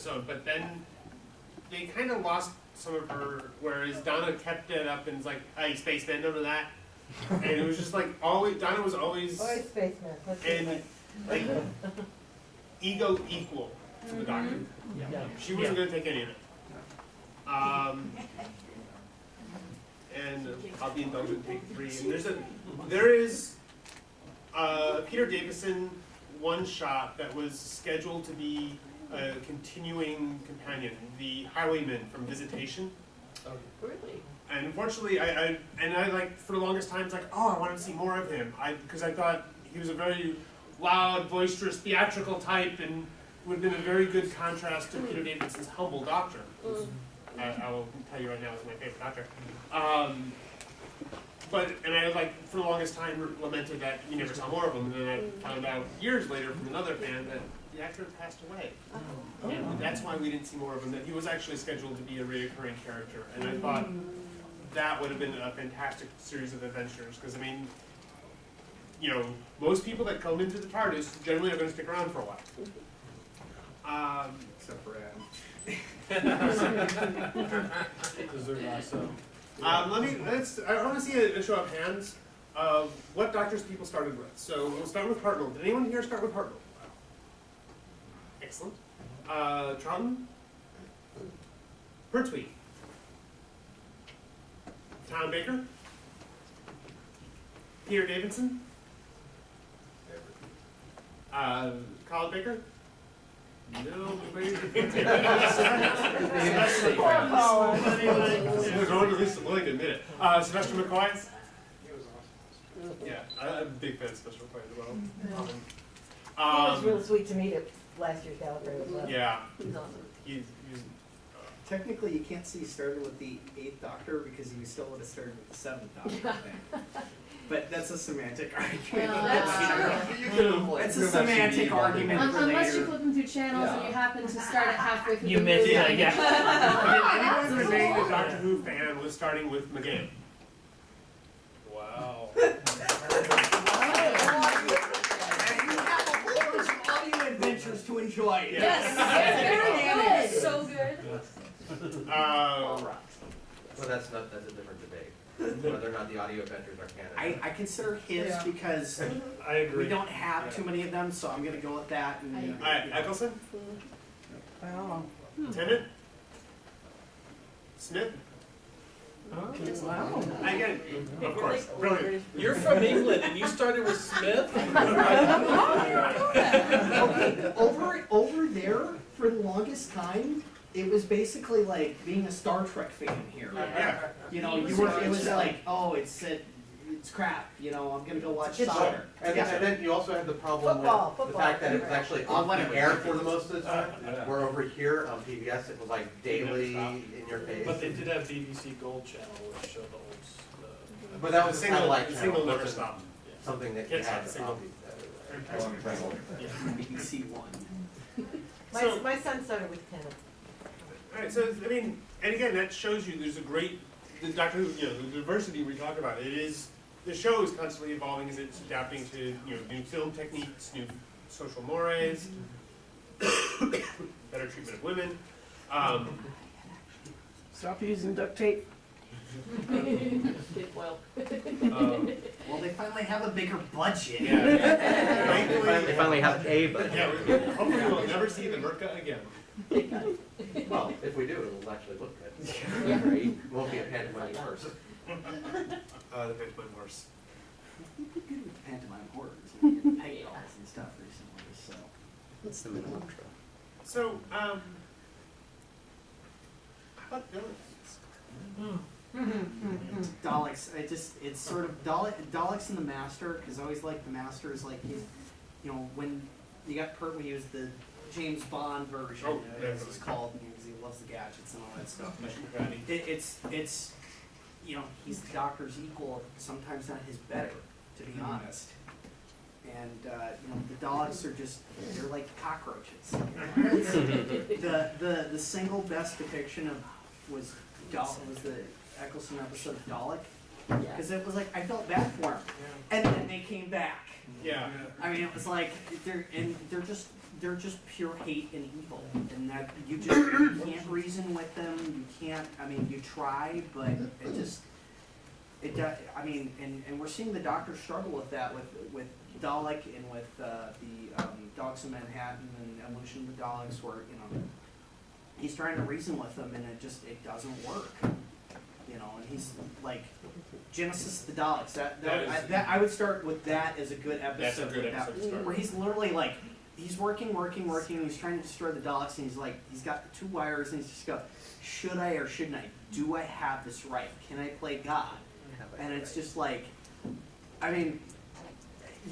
own, but then they kind of lost some of her, whereas Donna kept it up and was like, hey, spaceman, don't do that. And it was just like, always, Donna was always, Always spaceman. and like, ego equal to the Doctor. Yeah. She wasn't going to take any of it. And I'll be indulgent in take 3. And there is a Peter Davison one-shot that was scheduled to be a continuing companion, The Highwayman from Visitation. Really? And unfortunately, I like, for the longest time, it's like, oh, I wanted to see more of him. Because I thought he was a very loud, boisterous, theatrical type and would have been a very good contrast to Peter Davidson's humble doctor. I will tell you right now, is my favorite doctor. And I like, for the longest time, lamented that we never saw more of him. And then I found out years later from another fan that the actor passed away. And that's why we didn't see more of him, that he was actually scheduled to be a recurring character. And I thought that would have been a fantastic series of adventures. Because, I mean, you know, most people that come into the TARDIS generally are going to stick around for a while. Except for Adam. Because they're awesome. I want to see a show of hands of what doctors people started with. So we'll start with Hartnell. Did anyone here start with Hartnell? Excellent. Troughton? Pertwee? Tom Baker? Peter Davidson? Colin Baker? No, we're going to Lisa Willing to admit it. Sylvester McCoy? He was awesome. Yeah, I'm a big fan of Sylvester McCoy as well. It was real sweet to meet at last year's Gallagher as well. Yeah. He's awesome. He's Technically, you can't say he started with the 8th Doctor because he still would have started with the 7th Doctor, I think. But that's a semantic argument. That's true. It's a semantic argument for Unless you're later. flipping through channels and you happen to start it halfway through You the missed movie. it, yeah. anyone remaining a Doctor Who fan was starting with McGann. Wow. And you have a whole bunch of audio adventures to enjoy. Yes, very good. So good. Well, that's a different debate, whether or not the audio adventures are canon. I consider his because I agree. we don't have too many of them, so I'm gonna go with that. And, Alright, Eccleston? Wow. Tennant? Smith? Wow. Again, of course, brilliant. You're from England and you started with Smith? Okay, over there for the longest time, it was basically like being a Star Trek fan here. Yeah. You know, it was like, oh, it's crap. You know, I'm gonna go watch It's soccer. And then you also had the problem Football, with the fact that it was actually off the Whatever. air for the most of the time. Where over here on PBS it was like daily in your face. But they did have BBC Gold Channel, which showed the whole. But that was a Single satellite single channel, never wasn't stopped. something that you Can't had stop to single. BBC One. My son started with Tennant. Alright, so, I mean, and again, that shows you there's a great, the Doctor Who, the diversity we talk about, the show is constantly evolving as it's adapting to, new film techniques, new social mores, better treatment of women. Stop using duct tape. Well, Well, they finally have a bigger budget. Yeah. They finally have a budget. Yeah, hopefully we'll never see the Merca again. Well, if we do, it'll actually look good. Yeah. It won't be a pantomime first. The Pantomime Horse. You've been good with the pantomime horrors and your peg dolls and stuff recently, so. That's the minimum intro. So, how about villains? Daleks, it's sort of Daleks and the Master, because I always like the Master is like his, when you got Pertwee, he was the James Bond version, Oh, as definitely. he's called, because he loves the gadgets and all that stuff. But Patty. it's he's the Doctor's equal, sometimes not his better, to be honest. And the Daleks are they're like cockroaches. The single best depiction of was the Eccleston episode of Dalek, because it was like I felt bad for him, and then they came back. Yeah. I mean, it was like they're just they're just pure hate and evil, and that you can't reason with them. You can't. I mean, you try, but it just I mean, and we're seeing the Doctor struggle with that with Dalek and with the Dogs of Manhattan and Evolution of the Daleks, where he's trying to reason with them, and it doesn't work. And he's like Genesis of the Daleks. I would start with that as a good episode. That's a good episode to start. Where he's literally like, he's working, and he's trying to destroy the Daleks, and he's got the 2 wires, and he's just go, should I or shouldn't I? Do I have this right? Can I play God? And it's just like, I mean,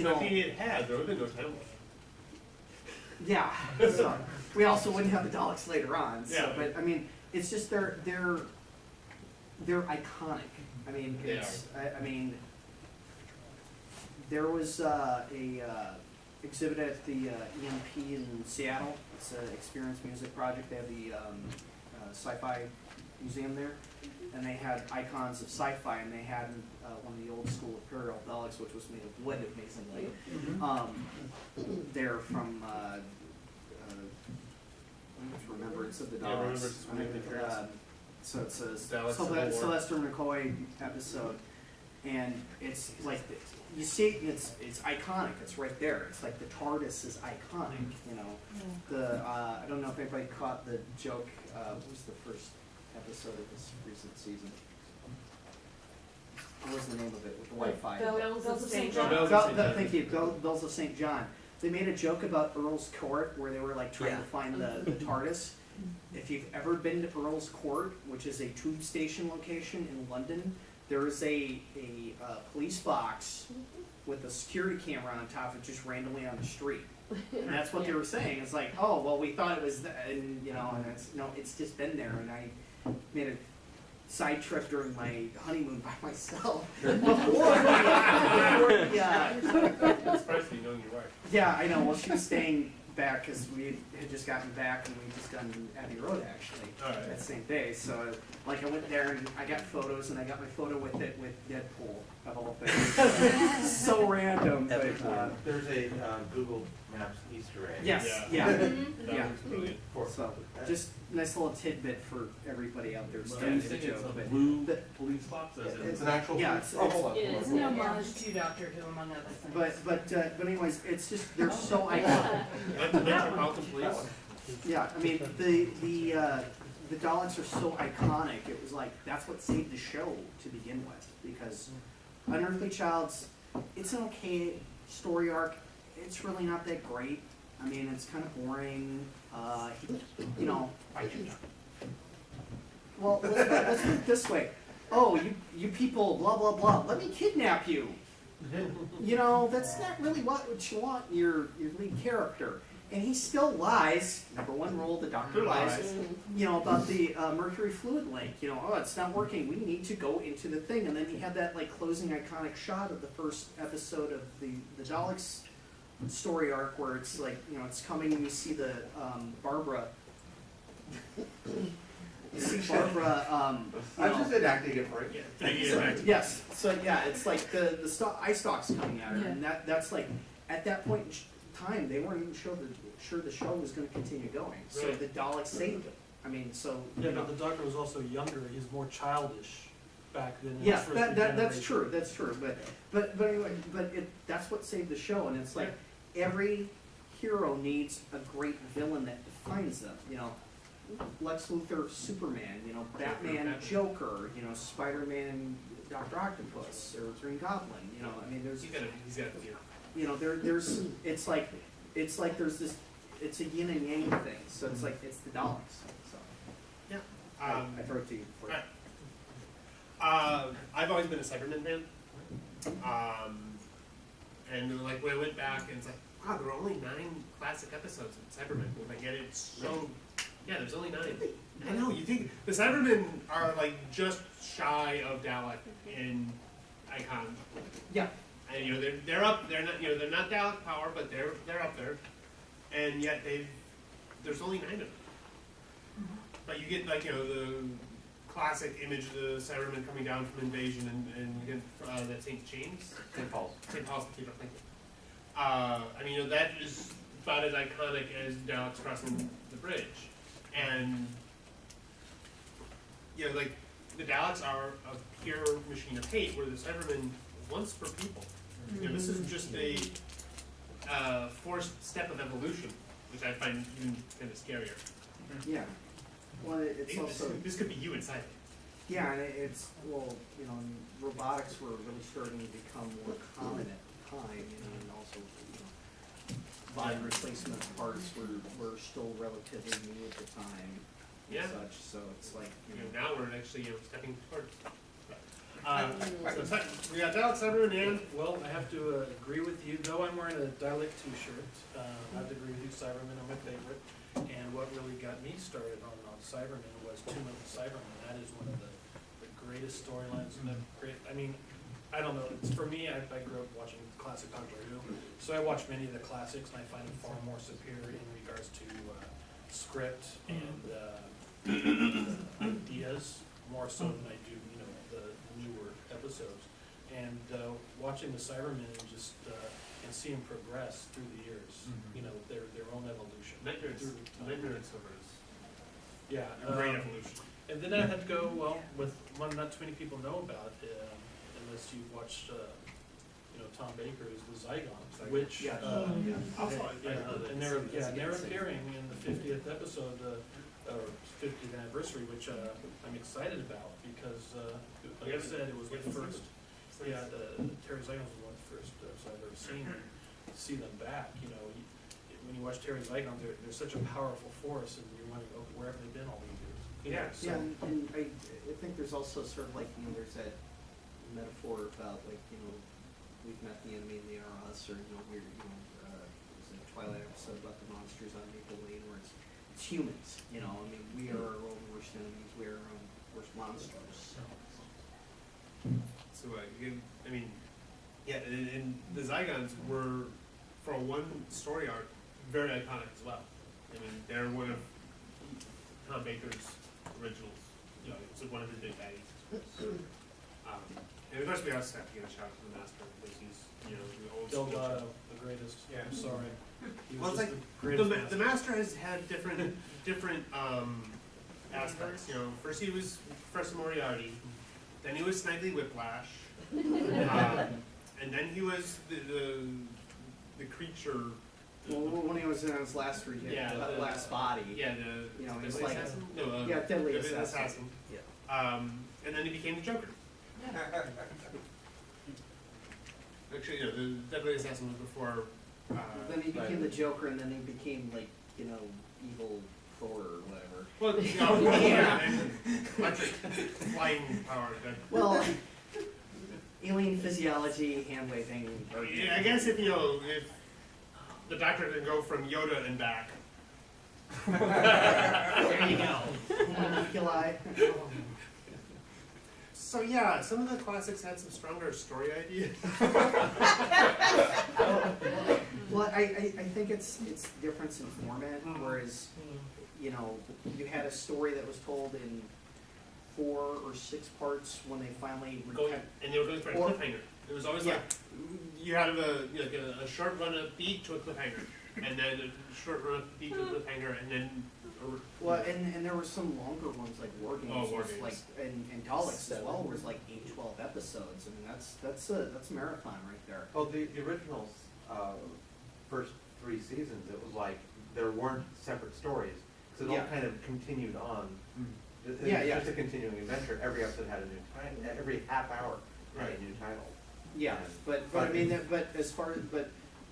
So if he had, there would have been no time left. yeah. So we also wouldn't have the Daleks later on. So, Yeah. but I mean, it's just they're iconic. I mean, I mean, there was a exhibit at the EMP in Seattle. It's an Experience Music Project. They have the sci-fi museum there, and they had icons of sci-fi, and they had one of the old school Imperial Daleks, which was made of wood, amazingly. They're from Remembrance of the Yeah, Daleks. Remembrance of the Daleks. So it's a Daleks Civil War. Sylvester McCoy episode, and it's like you see it's iconic. It's right there. It's like the TARDIS is iconic. The I don't know if anybody caught the joke. What was the first episode of this recent season? What was the name of it with the Wi-Fi? Bells of St. John. John. Bells of St. John. Thank you. Bells of St. John. They made a joke about Earl's Court where they were like trying to find the TARDIS. If you've ever been to Earl's Court, which is a tube station location in London, there is a police box with a security camera on top of it just randomly on the street. And that's what they were saying. It's like, oh, well, we thought it was, and it's just been there. And I made a side trip during my honeymoon by myself. It's surprising you know your wife. Yeah, I know. Well, she was staying back because we had just gotten back and we just done Abbey Road actually Alright. that same day. So like I went there and I got photos and I got my photo with it with Deadpool of all things. So random. But, There's a Google Maps Easter egg. yes, Yeah. yeah. That Yeah. was brilliant. So just nice little tidbit for everybody out there. But Standing you think it's joke, a but blue the- police box? It's an actual. Yeah, it's- oh, hold on. It's An no homage to Doctor Who, among other things. but anyways, it's just they're so iconic. Metropolitan Police. Yeah, I mean the Daleks are so iconic. It was like that's what saved the show to begin with, because Unearthly Child's it's an okay story arc. It's really not that great. I mean, it's kind of boring. Well, let's put it this way. Oh, you people, blah blah blah. Let me kidnap you. That's not really what you want your lead character. And he still lies. Number one rule, the Doctor lies. About the mercury fluid link. Oh, it's not working. We need to go into the thing. And then he had that like closing iconic shot of the first episode of the Daleks story arc where it's like it's coming and you see the Barbara. You see Barbara. I just did acting it for it. Yeah, thank you. Yes. So yeah, it's like the eye stalks coming at her, and that's like at that point in time they weren't even sure the show was going to continue going. So Right. the Daleks saved it. I mean, so Yeah, but the Doctor was also younger. He's more childish back then. in his yeah, first that's generation. true. That's true. But anyway, that's what saved the show, and it's like every hero needs a great villain that defines them. Lex Luthor, Superman, Batman, Joker, Spider-Man, Dr. Octopus, or Green Goblin, I mean, there's, He's got a deer. there's, it's like there's this, it's a yin and yang thing, so it's like, it's the Daleks, so. Yeah. I throw it to you for I've always been a Cyberman fan. And like when I went back and it's like, wow, there were only 9 classic episodes of Cybermen. Like, yet it's so, yeah, there's only 9. I know, you think, the Cybermen are like just shy of Dalek in icon. Yeah. And they're up, they're not Dalek power, but they're up there. And yet there's only 9 of them. But you get like, the classic image of the Cybermen coming down from Invasion and you get that St. James? St. Paul's. St. Paul's Cathedral, thank you. I mean, that is about as iconic as Daleks crossing the bridge. And, you know, like, the Daleks are a pure machine of hate, where the Cybermen once for people. You know, this is just a forced step of evolution, which I find even kind of scarier. Yeah. Well, it's also, This could be you inside it. yeah, and it's, well, you know, robotics were really starting to become more common at the time, you know, and also, you know, body replacement parts were still relatively new at the time Yeah. and such, so it's like, You know, now we're actually, stepping towards. So we got Daleks, Cybermen, and Well, I have to agree with you, though I'm wearing a Dalek t-shirt, I have to agree with you, Cybermen are my favorite. And what really got me started on Cybermen was Tomb of the Cybermen. That is one of the greatest storylines, and I don't know, it's, for me, I grew up watching classic Doctor Who, so I watch many of the classics, and I find them far more superior in regards to script and ideas, more so than I do, you know, the newer episodes. And watching the Cybermen and just and see them progress through the years, you know, their own evolution. Nightmares. Through time. Nightmares overs. Yeah. Great evolution. And then I had to go, well, with one not too many people know about, unless you've watched, you know, Tom Baker's The Zygons, which, Yeah. and they're appearing in the 50th episode, or 50th anniversary, which I'm excited about because, like I said, it was the first. Yeah, Terry Zygons was one of the first I've ever seen. See them back, you know. When you watch Terry Zygons, they're such a powerful force, and you're wondering, oh, where have they been all these years? You know, so- yeah, and I think there's also sort of like, you know, there's that metaphor about like, you know, we've met the enemy and they are us, or, you know, we're, you know, there's a Twilight episode about the monsters on Maple Lane where it's humans, you know, I mean, we are our own worst enemies, we are our own worst monsters. So, I mean, yeah, and the Zygons were, for one story arc, very iconic as well. I mean, they're one of Tom Baker's originals, you know, it's one of his big baddies. And of course, we also have to give a shout out to the Master, because he's, you know, the old school. Delgado, the greatest. Yeah. I'm sorry. He Well, was it's just like, the greatest the master. Master has had different aspects, you know. First he was Professor Moriarty, then he was Snidely Whiplash, and then he was the creature. Well, when he was in his last review, Yeah, the the- last body. Yeah, You know, Deadly he's like- Assassin? No, Yeah, Deadly Deadly Assassin. Yeah. And then he became the Joker. Actually, you know, the Deadly Assassin was before. Then he became the Joker, and then he became like, you know, evil Thor or whatever. Well, you know, Yeah. and electric flying power. Well, alien physiology, hand waving. Yeah, I guess if the Doctor can go from Yoda and back. There you go. Homunculi. So yeah, some of the classics had some stronger story ideas. Well, I think it's difference in format, whereas, you know, you had a story that was told in 4 or 6 parts when they finally And they were going for a cliffhanger. It was always like you had a short run of beat to a cliffhanger, and then a short run of beat to a cliffhanger, and then. Well, and there were some longer ones like War Games, War was Games. like and Daleks as well, was like 8, 12 episodes. I mean, that's a marathon right there. Well, the originals, first 3 seasons, it was like, there weren't separate stories, because it all Yeah. kind of continued on. It was Yeah. just a continuing adventure, every episode had a new title, every half hour had a new title. Yeah, but I mean, but as far as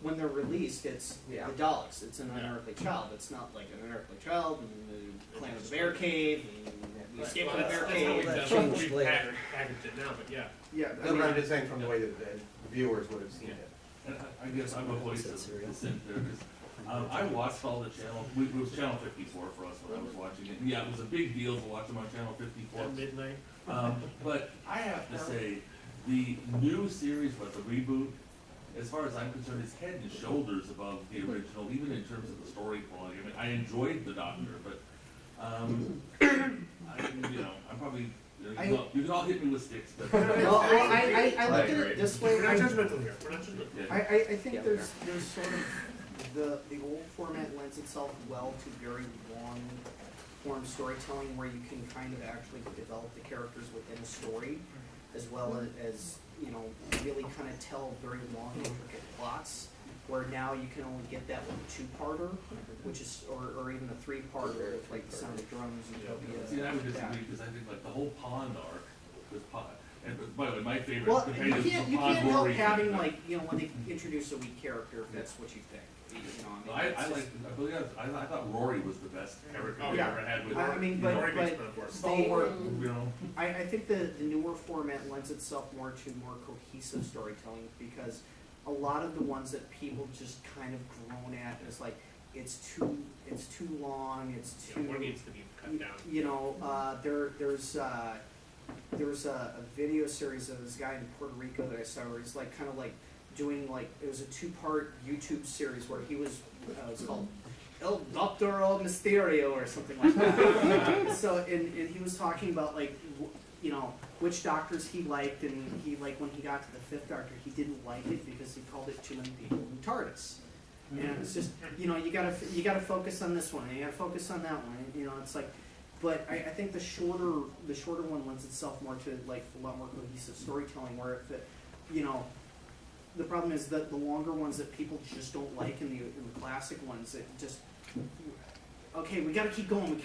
when they're released, it's Yeah. the Daleks. It's an unearthly child. It's not like an unearthly child and the Clan of the Bear Cave and we escaped from the Bear That's how Cave. we've packaged it now, but yeah. Yeah, No, but I'm just saying from the way that the viewers would have seen it. And I guess I'm a voice of dissent there, because I watched all the channel, it was channel 54 for us when I was watching it. And yeah, it was a big deal to watch them on channel 54. At midnight. But I have to say, the new series, but the reboot, as far as I'm concerned, is head and shoulders above the original, even in terms of the story quality. I mean, I enjoyed The Doctor, but, I'm probably, you can all hit me with sticks, but. Well, I look at agree. it this way. We're not judgmental here. We're not judgmental. Yeah. I think there's sort of the old format lends itself well to very long form storytelling where you can kind of actually develop the characters within a story, as well as, you know, really kind of tell very long, intricate plots, where now you can only get that with a two-parter, which is, or even a three-parter with like the Sound of Drums, Utopia. See, I would that. disagree, because I think like the whole pond arc with Pond, and by the way, my favorite Well, companion you is can't the Pond help Rory. having like, you know, when they introduce a weak character, if that's what you think, you know, I mean. I it's like, just- I believe I thought Rory was the best character Oh, we yeah. ever had with. I mean, you know, Rory makes but it worse. they, you know, I think the newer format lends itself more to more cohesive storytelling, because a lot of the ones that people just kind of groan at is like, it's too long, it's too. Yeah, more needs to be cut down. You know, there's a video series of this guy in Puerto Rico that I saw where he's like kind of like doing like, it was a 2-part YouTube series where he was, it was called El Doctoro Misterio or something like that. So, and he was talking about like, you know, which doctors he liked, and he, like, when he got to the 5th Doctor, he didn't like it because he called it too many people in TARDIS. And it's just, you know, you gotta focus on this one, and you gotta focus on that one, and, you know, it's like, but I think the shorter one lends itself more to like a lot more cohesive storytelling, where if it, you know, the problem is that the longer ones that people just don't like in the classic ones, it just, okay, we gotta keep going,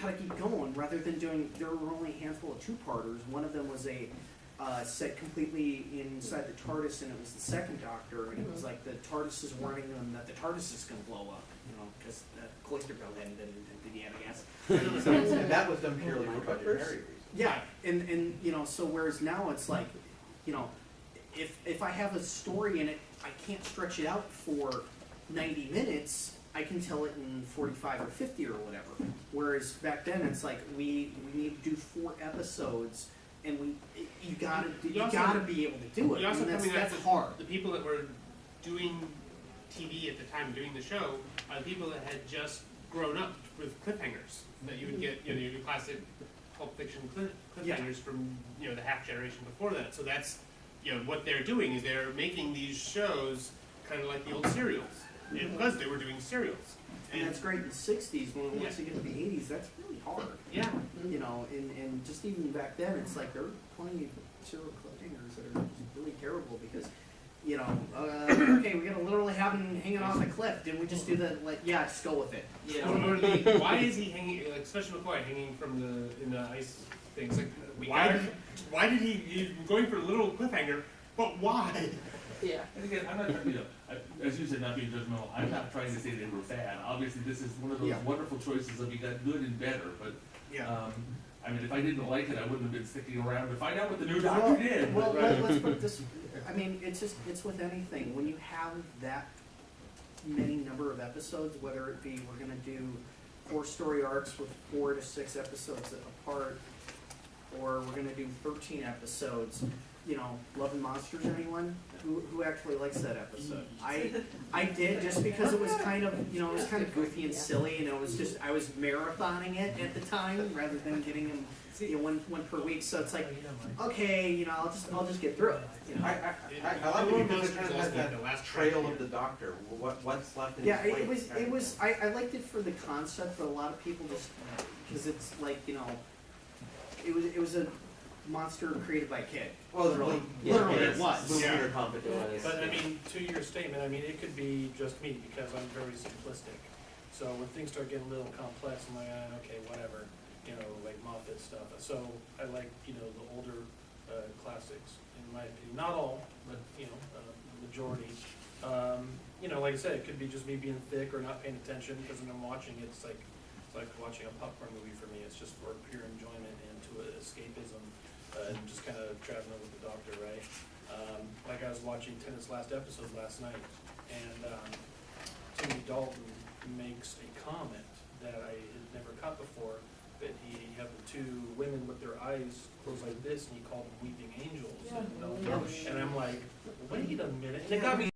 rather than doing, there were only a handful of 2-parters. One of them was a set completely inside the TARDIS, and it was the 2nd Doctor, and it was like the TARDIS is warning them that the TARDIS is gonna blow up, you know, because the collector bill hadn't been yet, I guess. And that was done purely for budgetary reasons. Yeah, and you know, so whereas now it's like, you know, if I have a story in it, I can't stretch it out for 90 minutes. I can tell it in 45 or 50 or whatever. Whereas back then it's like we need to do 4 episodes, and you gotta be able to do it. You also and coming that's at hard. the people that were doing TV at the time, doing the show, are the people that had just grown up with cliffhangers. That you would get, you know, your classic Pulp Fiction cliffhangers from, you know, the half generation before that. So that's, you know, what they're doing is they're making these shows kind of like the old serials, because they were doing serials. And that's great in the 60s, when once you get to the 80s, that's really hard. Yeah. You know, and just even back then, it's like there are plenty of serial cliffhangers that are really terrible because, you know, okay, we gotta literally have him hanging off a cliff. Didn't we just do the, like, yeah, just go with it. You know? Why is he hanging, like, especially McCoy, hanging from in the ice things? Like, why did he's going for a little cliffhanger, but why? Yeah. and again, I'm not trying, you know, as you said, not being judgmental, I'm not trying to say they were bad. Obviously, this is one of those Yeah. wonderful choices of you got good and better, but, I mean, if I didn't like it, I wouldn't have been sticking around to find out what the new doctor did. Well, but- let's put it this, I mean, it's with anything. When you have that many number of episodes, whether it be we're gonna do 4 story arcs with 4 to 6 episodes apart, or we're gonna do 13 episodes, you know, Love and Monsters, anyone? Who actually likes that episode? I did, just because it was kind of, you know, it was kind of goofy and silly, and it was just, I was marathoning it at the time, rather than getting them, you know, one per week, so it's like, okay, you know, I'll just get through it, you know? I like it because it kind of has that trail of the Doctor, what's left in his Yeah, wake. it was, I liked it for the concept, but a lot of people just, because it's like, you know, it was a monster created by a kid. Well, literally it was. Lunar competition. But I mean, to your statement, I mean, it could be just me because I'm very simplistic. So when things start getting a little complex, I'm like, okay, whatever, you know, like Moffat stuff. So I like, you know, the older classics, in my opinion. Not all, but, you know, the majority. You know, like I said, it could be just me being thick or not paying attention, because when I'm watching it, it's like watching a popcorn movie for me. It's just for pure enjoyment and to escapism. And just kind of traveling with the Doctor, right? Like I was watching Tennant's last episode last night, and Timmy Dalton makes a comment that I had never caught before, that he had the 2 women with their eyes closed like this, and he called them weeping angels. And I'm like, wait a minute. And it got me